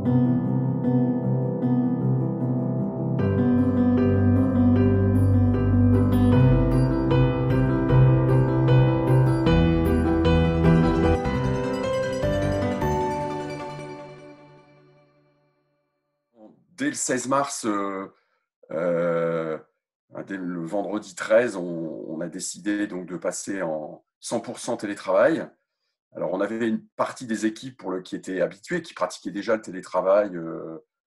Dès le 16 mars, euh, dès le vendredi 13, on a décidé donc de passer en 100% télétravail. Alors, on avait une partie des équipes qui étaient habituées, qui pratiquaient déjà le télétravail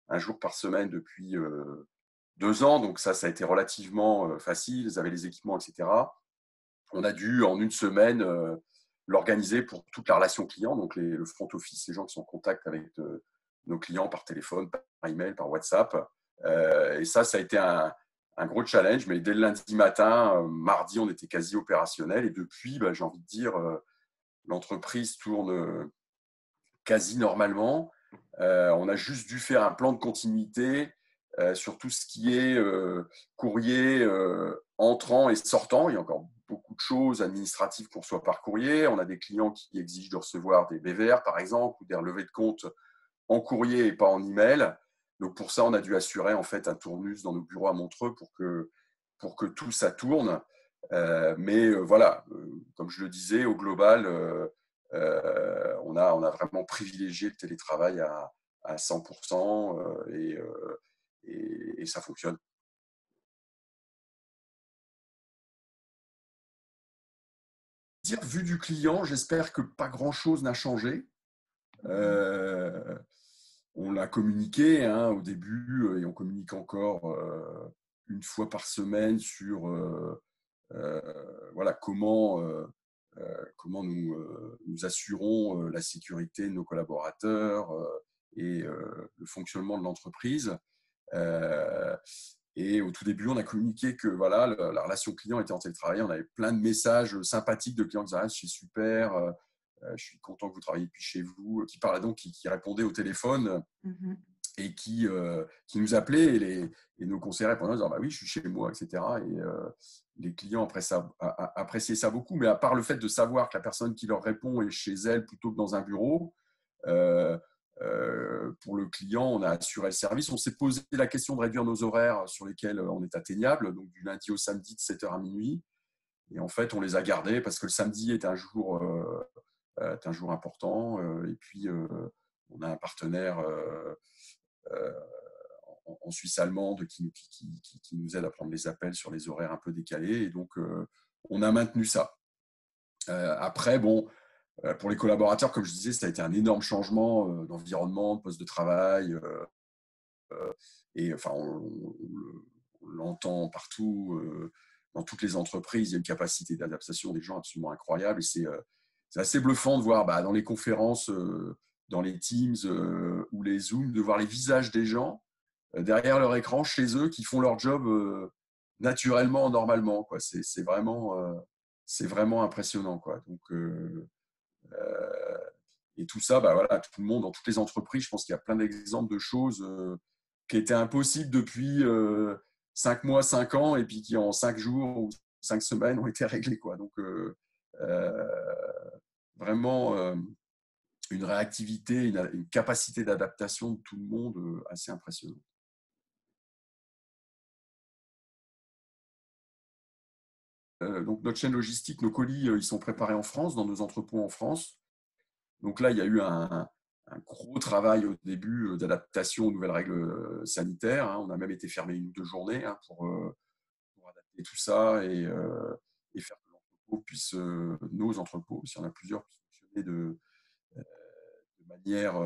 un jour par semaine depuis 2 ans. Donc, ça a été relativement facile. Ils avaient les équipements, etc. On a dû, en une semaine, l'organiser pour toute la relation client, donc le front office, les gens qui sont en contact avec nos clients par téléphone, par email, par WhatsApp. Et ça a été un gros challenge, mais dès le lundi matin, mardi, on était quasi opérationnel. Et depuis, j'ai envie de dire, l'entreprise tourne quasi normalement. On a juste dû faire un plan de continuité sur tout ce qui est courrier entrant et sortant. Il y a encore beaucoup de choses administratives qu'on reçoit par courrier. On a des clients qui exigent de recevoir des BVR, par exemple, ou des relevés de compte en courrier et pas en email. Donc pour ça, on a dû assurer en fait un tournus dans nos bureaux à Montreux pour que tout ça tourne. Mais voilà, comme je le disais, au global, on a vraiment privilégié le télétravail à 100% et ça fonctionne. Vu du client, j'espère que pas grand-chose n'a changé. Euh, on l'a communiqué hein, au début et on communique encore une fois par semaine sur euh, voilà, comment nous assurons la sécurité de nos collaborateurs et le fonctionnement de l'entreprise. Euh, et au tout début, on a communiqué que voilà, la relation client était en télétravail. On avait plein de messages sympathiques de clients qui disaient ah, c'est super, je suis content que vous travailliez depuis chez vous, qui parlaient donc, qui répondaient au téléphone et qui nous appelaient et nos conseillers répondaient en disant bah oui, je suis chez moi, etc. Et les clients appréciaient ça beaucoup, mais à part le fait de savoir que la personne qui leur répond est chez elle plutôt que dans un bureau, euh, pour le client, on a assuré le service. On s'est posé la question de réduire nos horaires sur lesquels on est atteignable, donc du lundi au samedi de 7h à minuit. Et en fait, on les a gardés parce que le samedi est un jour important. Et puis, on a un partenaire en Suisse allemande qui nous aide à prendre les appels sur les horaires un peu décalés. Et donc, on a maintenu ça. Après, bon, pour les collaborateurs, comme je disais, ça a été un énorme changement d'environnement, de poste de travail. Et enfin, on l'entend partout, dans toutes les entreprises. Il y a une capacité d'adaptation des gens absolument incroyable. Et c'est assez bluffant de voir dans les conférences, dans les Teams ou les Zooms, de voir les visages des gens derrière leur écran, chez eux, qui font leur job naturellement, normalement. Quoi. C'est vraiment impressionnant. Quoi. Donc, et tout ça, voilà, tout le monde, dans toutes les entreprises, je pense qu'il y a plein d'exemples de choses qui étaient impossibles depuis 5 mois, 5 ans, et puis qui en 5 jours ou 5 semaines ont été réglées. Quoi. Donc, euh, vraiment une réactivité, une capacité d'adaptation de tout le monde assez impressionnante. Donc, notre chaîne logistique, nos colis, ils sont préparés en France, dans nos entrepôts en France. Donc là, il y a eu un gros travail au début d'adaptation aux nouvelles règles sanitaires. Hein. On a même été fermé 1 ou 2 journées hein, pour adapter tout ça et faire que l'entrepôt puisse, nos entrepôts, s'il y en a plusieurs, puissent fonctionner de manière,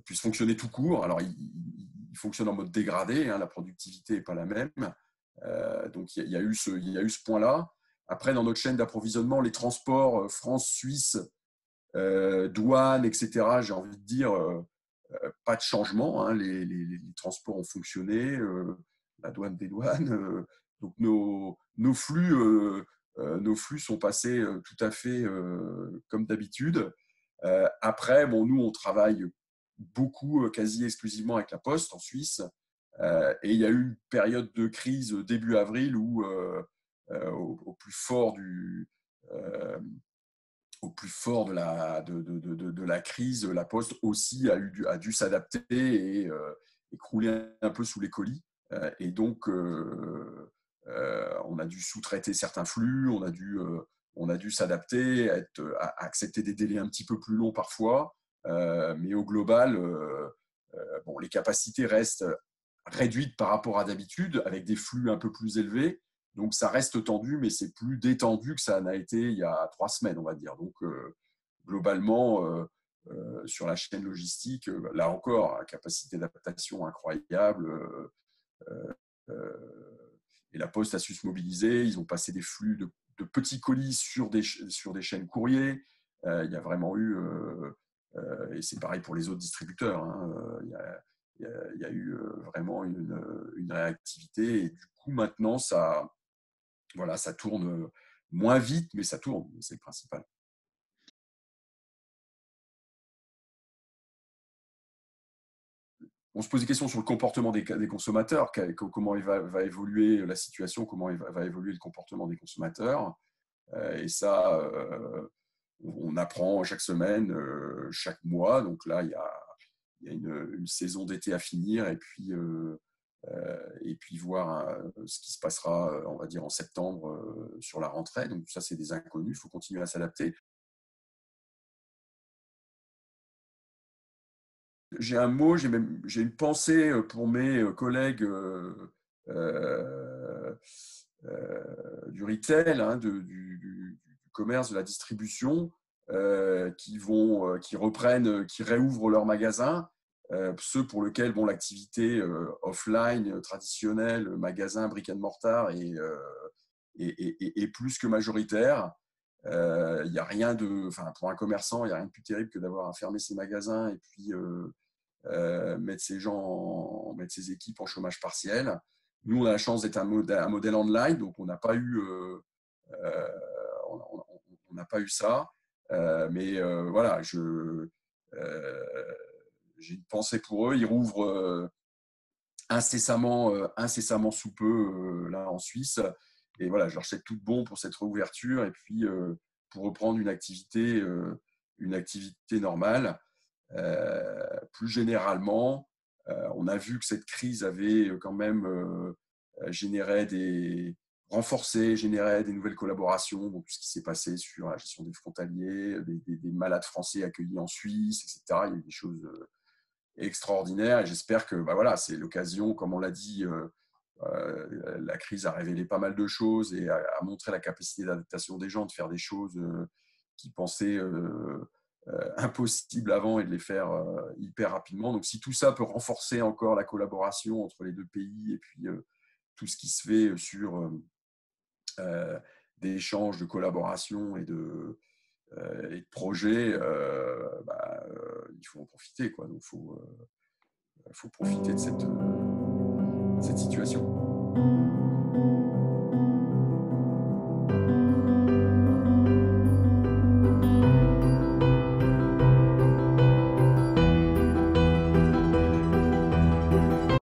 puissent fonctionner tout court. Alors, ils fonctionnent en mode dégradé, hein, la productivité n'est pas la même. Donc, il y a eu ce point-là. Après, dans notre chaîne d'approvisionnement, les transports France-Suisse, douane, etc., j'ai envie de dire, pas de changement. Hein, les transports ont fonctionné, la douane des douanes. Donc nos flux sont passés tout à fait comme d'habitude. Après, bon, nous, on travaille beaucoup, quasi exclusivement avec la Poste en Suisse. Et il y a eu une période de crise début avril où, au plus fort au plus fort de la crise, La Poste aussi a dû s'adapter et crouler un peu sous les colis. Et donc, on a dû sous-traiter certains flux, on a dû s'adapter, à accepter des délais un petit peu plus longs parfois. Mais au global, bon, les capacités restent réduites par rapport à d'habitude, avec des flux un peu plus élevés. Donc, ça reste tendu, mais c'est plus détendu que ça n'a été il y a 3 semaines, on va dire. Donc, globalement, sur la chaîne logistique, là encore, capacité d'adaptation incroyable. Et la Poste a su se mobiliser. Ils ont passé des flux de petits colis sur des chaînes courriers. Il y a vraiment eu, et c'est pareil pour les autres distributeurs, hein, il y a eu vraiment une réactivité. Et du coup, maintenant, voilà, ça tourne moins vite, mais ça tourne, c'est le principal. On se pose des questions sur le comportement des consommateurs, comment va évoluer la situation, comment va évoluer le comportement des consommateurs. Et ça, on apprend chaque semaine, chaque mois. Donc là, il y a une saison d'été à finir et puis voir ce qui se passera, on va dire, en septembre sur la rentrée. Donc ça, c'est des inconnus, il faut continuer à s'adapter. J'ai un mot, j'ai une pensée pour mes collègues euh, du retail, hein, du commerce, de la distribution, qui reprennent, qui réouvrent leurs magasins, ceux pour lesquels bon, l'activité offline traditionnelle, magasin, brick and mortar, est plus que majoritaire. Il y a rien de, enfin, pour un commerçant, il n'y a rien de plus terrible que d'avoir à fermer ses magasins et puis mettre ses équipes en chômage partiel. Nous, on a la chance d'être un modèle online, donc on n'a pas eu, euh, on n'a pas eu ça. Mais voilà, j'ai une pensée pour eux. Ils rouvrent incessamment sous peu là en Suisse. Et voilà, je leur souhaite tout de bon pour cette réouverture et puis pour reprendre une activité normale. Plus généralement, on a vu que cette crise avait quand même généré des nouvelles collaborations, donc tout ce qui s'est passé sur la gestion des frontaliers, des malades français accueillis en Suisse, etc. Il y a eu des choses extraordinaires et j'espère que bah voilà, c'est l'occasion, comme on l'a dit, la crise a révélé pas mal de choses et a montré la capacité d'adaptation des gens, de faire des choses qui pensaient impossibles avant et de les faire hyper rapidement. Donc si tout ça peut renforcer encore la collaboration entre les deux pays et puis tout ce qui se fait sur des échanges de collaboration et de projets, il faut en profiter, quoi. Donc il faut profiter de cette situation.